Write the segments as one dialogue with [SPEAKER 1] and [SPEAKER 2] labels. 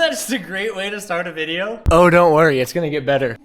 [SPEAKER 1] that just a great way to start a video? Oh, don't worry, it's gonna get better.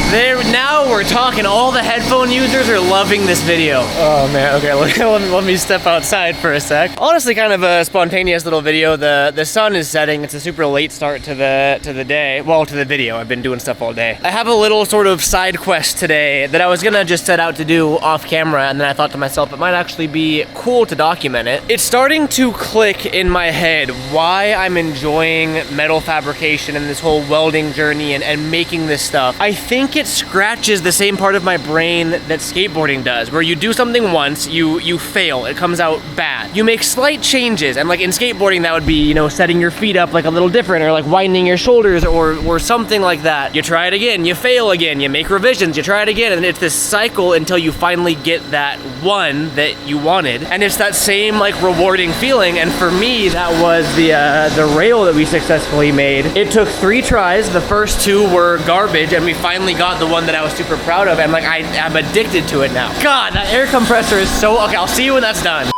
[SPEAKER 1] There, now we're talking. All the headphone users are loving this video. Oh man, okay, let me step outside for a sec. Honestly, kind of a spontaneous little video. The sun is setting. It's a super late start to the day. Well, to the video. I've been doing stuff all day. I have a little sort of side quest today that I was gonna just set out to do off camera, and then I thought to myself, it might actually be cool to document it. It's starting to click in my head why I'm enjoying metal fabrication and this whole welding journey and making this stuff. I think it scratches the same part of my brain that skateboarding does, where you do something once, you fail, it comes out bad. You make slight changes, and like in skateboarding that would be, you know, setting your feet up like a little different, or like widening your shoulders, or something like that. You try it again, you fail again, you make revisions, you try it again, and it's this cycle until you finally get that one that you wanted. And it's that same like rewarding feeling, and for me that was the rail that we successfully made. It took 3 tries, the first 2 were garbage, and we finally got the one that I was super proud of, and like I'm addicted to it now. God, that air compressor is so, okay, I'll see you when that's done.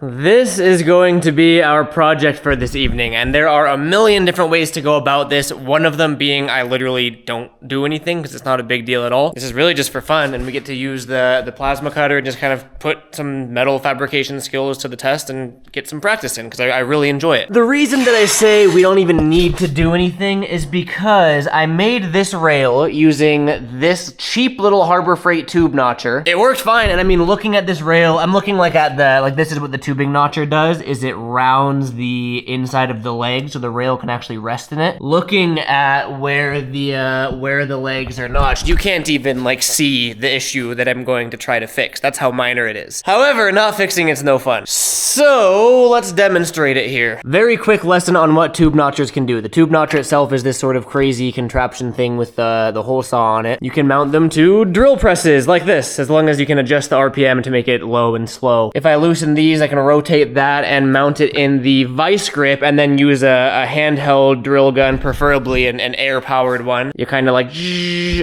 [SPEAKER 1] This is going to be our project for this evening, and there are a million different ways to go about this. One of them being I literally don't do anything because it's not a big deal at all. This is really just for fun, and we get to use the plasma cutter and just kind of put some metal fabrication skills to the test and get some practice in because I really enjoy it. The reason that I say we don't even need to do anything is because I made this rail using this cheap little Harbor Freight tube notcher. It worked fine, and I mean, looking at this rail, I'm looking like at this is what the tubing notcher does, is it rounds the inside of the leg so the rail can actually rest in it. Looking at where the legs are notched, you can't even like see the issue that I'm going to try to fix. That's how minor it is. However, not fixing it's no fun. So let's demonstrate it here. Very quick lesson on what tube notchers can do. The tube notcher itself is this sort of crazy contraption thing with the hole saw on it. You can mount them to drill presses like this, as long as you can adjust the RPM to make it low and slow. If I loosen these, I can rotate that and mount it in the vice grip, and then use a handheld drill gun, preferably an air-powered one. You kind of like,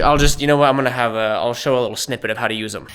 [SPEAKER 1] I'll just, you know what, I'll show a little snippet of how to use them.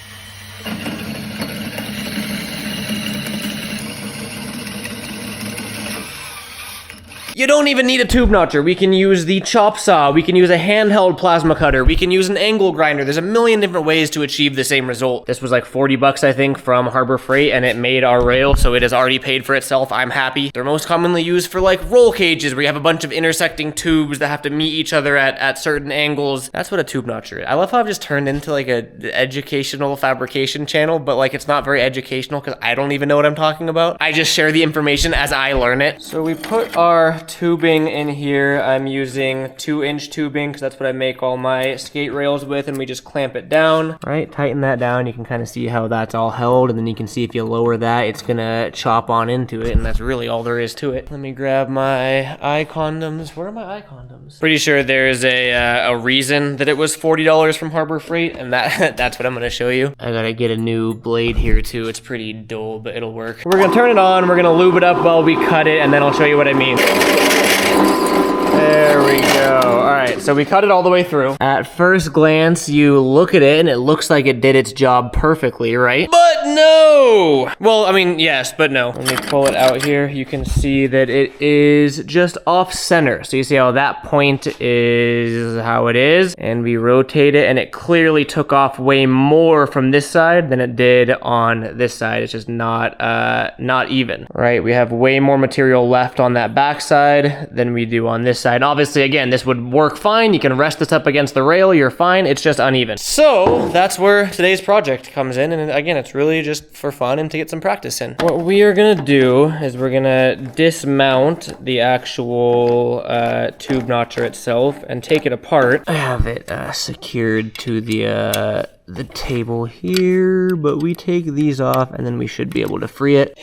[SPEAKER 1] You don't even need a tube notcher. We can use the chop saw. We can use a handheld plasma cutter. We can use an angle grinder. There's a million different ways to achieve the same result. This was like 40 bucks, I think, from Harbor Freight, and it made our rail, so it has already paid for itself. I'm happy. They're most commonly used for like roll cages, where you have a bunch of intersecting tubes that have to meet each other at certain angles. That's what a tube notcher is. I love how I've just turned into like a educational fabrication channel, but like it's not very educational because I don't even know what I'm talking about. I just share the information as I learn it. So we put our tubing in here. I'm using 2-inch tubing because that's what I make all my skate rails with, and we just clamp it down. Right, tighten that down. You can kind of see how that's all held, and then you can see if you lower that, it's gonna chop on into it, and that's really all there is to it. Let me grab my eye condoms. Where are my eye condoms? Pretty sure there's a reason that it was $40 from Harbor Freight, and that's what I'm gonna show you. I gotta get a new blade here too. It's pretty dull, but it'll work. We're gonna turn it on, we're gonna lube it up while we cut it, and then I'll show you what I mean. There we go. All right, so we cut it all the way through. At first glance, you look at it and it looks like it did its job perfectly, right? But no! Well, I mean, yes, but no. Let me pull it out here. You can see that it is just off center. So you see how that point is how it is, and we rotate it, and it clearly took off way more from this side than it did on this side. It's just not even, right? We have way more material left on that back side than we do on this side. And obviously, again, this would work fine. You can rest this up against the rail, you're fine. It's just uneven. So that's where today's project comes in. And again, it's really just for fun and to get some practice in. What we are gonna do is we're gonna dismount the actual tube notcher itself and take it apart. I have it secured to the table here, but we take these off and then we should be able to free it.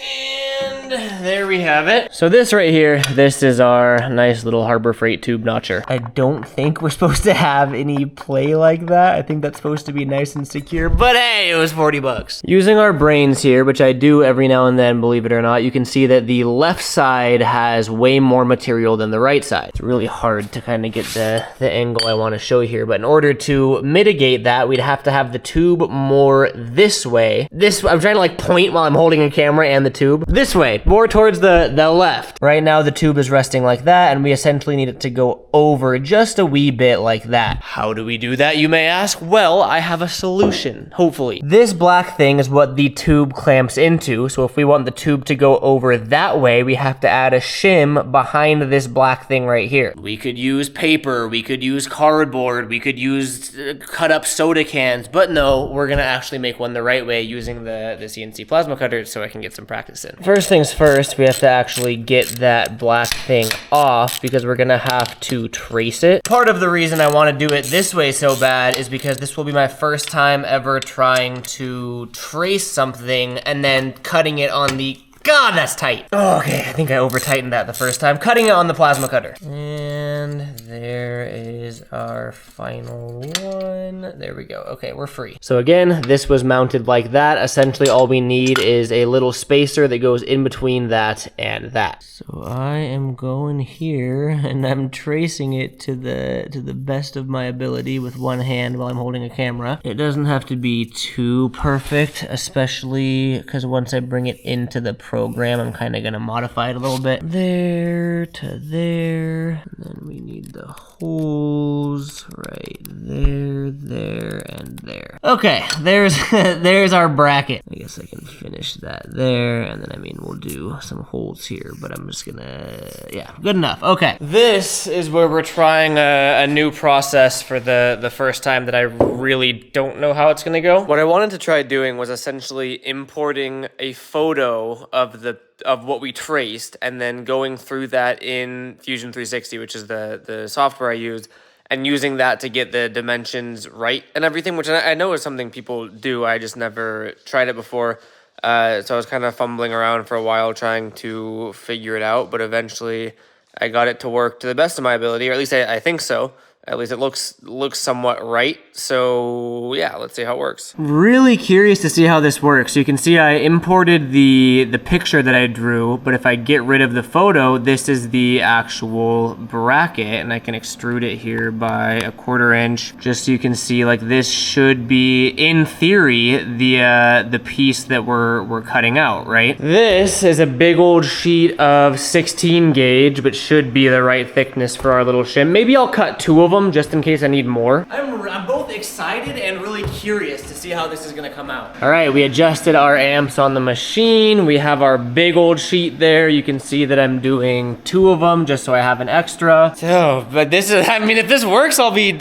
[SPEAKER 1] And there we have it. So this right here, this is our nice little Harbor Freight tube notcher. I don't think we're supposed to have any play like that. I think that's supposed to be nice and secure, but hey, it was 40 bucks. Using our brains here, which I do every now and then, believe it or not, you can see that the left side has way more material than the right side. It's really hard to kind of get the angle I want to show here, but in order to mitigate that, we'd have to have the tube more this way. I'm trying to like point while I'm holding a camera and the tube. This way, more towards towards the left. Right now the tube is resting like that, and we essentially need it to go over just a wee bit like that. How do we do that, you may ask? Well, I have a solution, hopefully. This black thing is what the tube clamps into, so if we want the tube to go over that way, we have to add a shim behind this black thing right here. We could use paper, we could use cardboard, we could use cut up soda cans, but no, we're gonna actually make one the right way using the CNC plasma cutter so I can get some practice in. First things first, we have to actually get that black thing off because we're gonna have to trace it. Part of the reason I wanna do it this way so bad is because this will be my first time ever trying to trace something and then cutting it on the... God, that's tight. Oh, okay, I think I over-tightened that the first time. Cutting it on the plasma cutter. And there is our final one. There we go. Okay, we're free. So again, this was mounted like that. Essentially, all we need is a little spacer that goes in between that and that. So I am going here, and I'm tracing it to the best of my ability with one hand while I'm holding a camera. It doesn't have to be too perfect, especially because once I bring it into the program, I'm kind of gonna modify it a little bit. There to there, and then we need the holes right there, there, and there. Okay, there's there's our bracket. I guess I can finish that there, and then I mean we'll do some holes here, but I'm just gonna, yeah, good enough. Okay, this is where we're trying a new process for the first time that I really don't know how it's gonna go. What I wanted to try doing was essentially importing a photo of what we traced and then going through that in Fusion 360, which is the software I use, and using that to get the dimensions right and everything, which I know is something people do. I just never tried it before. So I was kind of fumbling around for a while trying to figure it out, but eventually I got it to work to the best of my ability, or at least I think so. At least it looks somewhat right. So yeah, let's see how it works. Really curious to see how this works. You can see I imported the picture that I drew, but if I get rid of the photo, this is the actual bracket, and I can extrude it here by 1/4 inch, just so you can see like this should be, in theory, the piece that we're cutting out, right? This is a big old sheet of 16 gauge, but should be the right thickness for our little shim. Maybe I'll cut 2 of them just in case I need more. I'm both excited and really curious to see how this is gonna come out. All right, we adjusted our amps on the machine. We have our big old sheet there. You can see that I'm doing 2 of them just so I have an extra. So, but this is, I mean, if this works, I'll be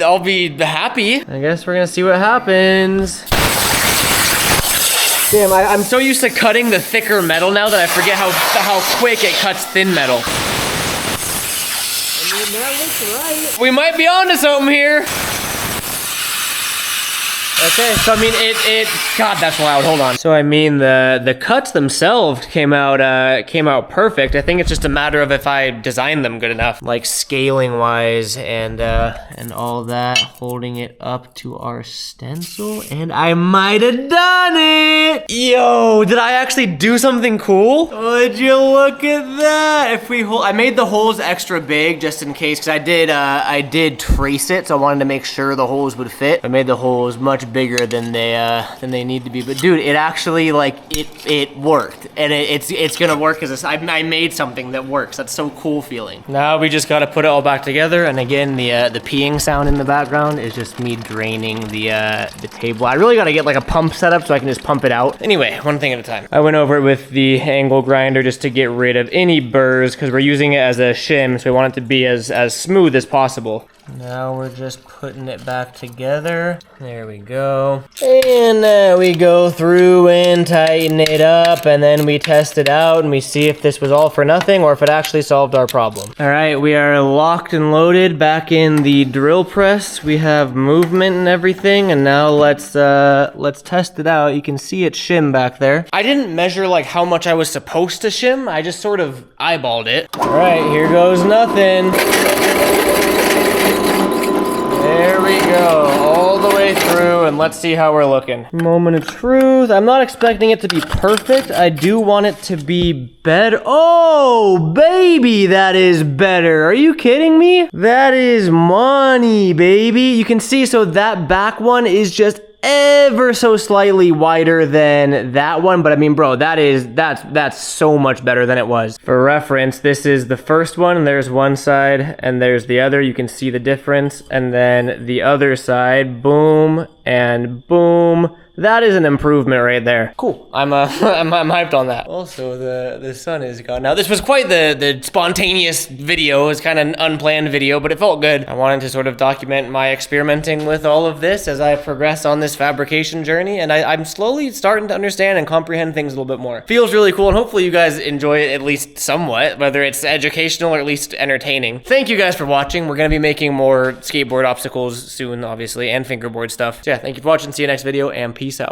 [SPEAKER 1] happy. I guess we're gonna see what happens. Damn, I'm so used to cutting the thicker metal now that I forget how quick it cuts thin metal. That looks right. We might be onto something here. Okay, so I mean, God, that's loud, hold on. So I mean, the cuts themselves came out perfect. I think it's just a matter of if I designed them good enough, like scaling wise and all that, holding it up to our stencil, and I might have done it. Yo, did I actually do something cool? Would you look at that? If we I made the holes extra big just in case, because I did trace it, so I wanted to make sure the holes would fit. I made the holes much bigger than they need to be, but dude, it actually, like, it worked, and it's gonna work as I made something that works. That's so cool feeling. Now we just gotta put it all back together, and again, the peeing sound in the background is just me draining the table. I really gotta get like a pump set up so I can just pump it out. Anyway, one thing at a time. I went over it with the angle grinder just to get rid of any burrs because we're using it as a shim, so we want it to be as smooth as possible. Now we're just putting it back together. There we go. And we go through and tighten it up, and then we test it out and we see if this was all for nothing or if it actually solved our problem. All right, we are locked and loaded back in the drill press. We have movement and everything, and now let's test it out. You can see it shim back there. I didn't measure like how much I was supposed to shim. I just sort of eyeballed it. All right, here goes nothing. There we go, all the way through, and let's see how we're looking. Moment of truth. I'm not expecting it to be perfect. I do want it to be better. Oh, baby, that is better. Are you kidding me? That is money, baby. You can see, so that back one is just ever so slightly wider than that one, but I mean, bro, that's so much better than it was. For reference, this is the first one, and there's one side, and there's the other. You can see the difference, and then the other side, boom, and boom. That is an improvement right there. Cool. I'm hyped on that. Also, the sun is gone. Now, this was quite the spontaneous video. It was kind of an unplanned video, but it felt good. I wanted to sort of document my experimenting with all of this as I progress on this fabrication journey, and I'm slowly starting to understand and comprehend things a little bit more. Feels really cool, and hopefully you guys enjoy it at least somewhat, whether it's educational or at least entertaining. Thank you guys for watching. We're gonna be making more skateboard obstacles soon, obviously, and fingerboard stuff. So yeah, thank you for watching. See you next video, and peace out.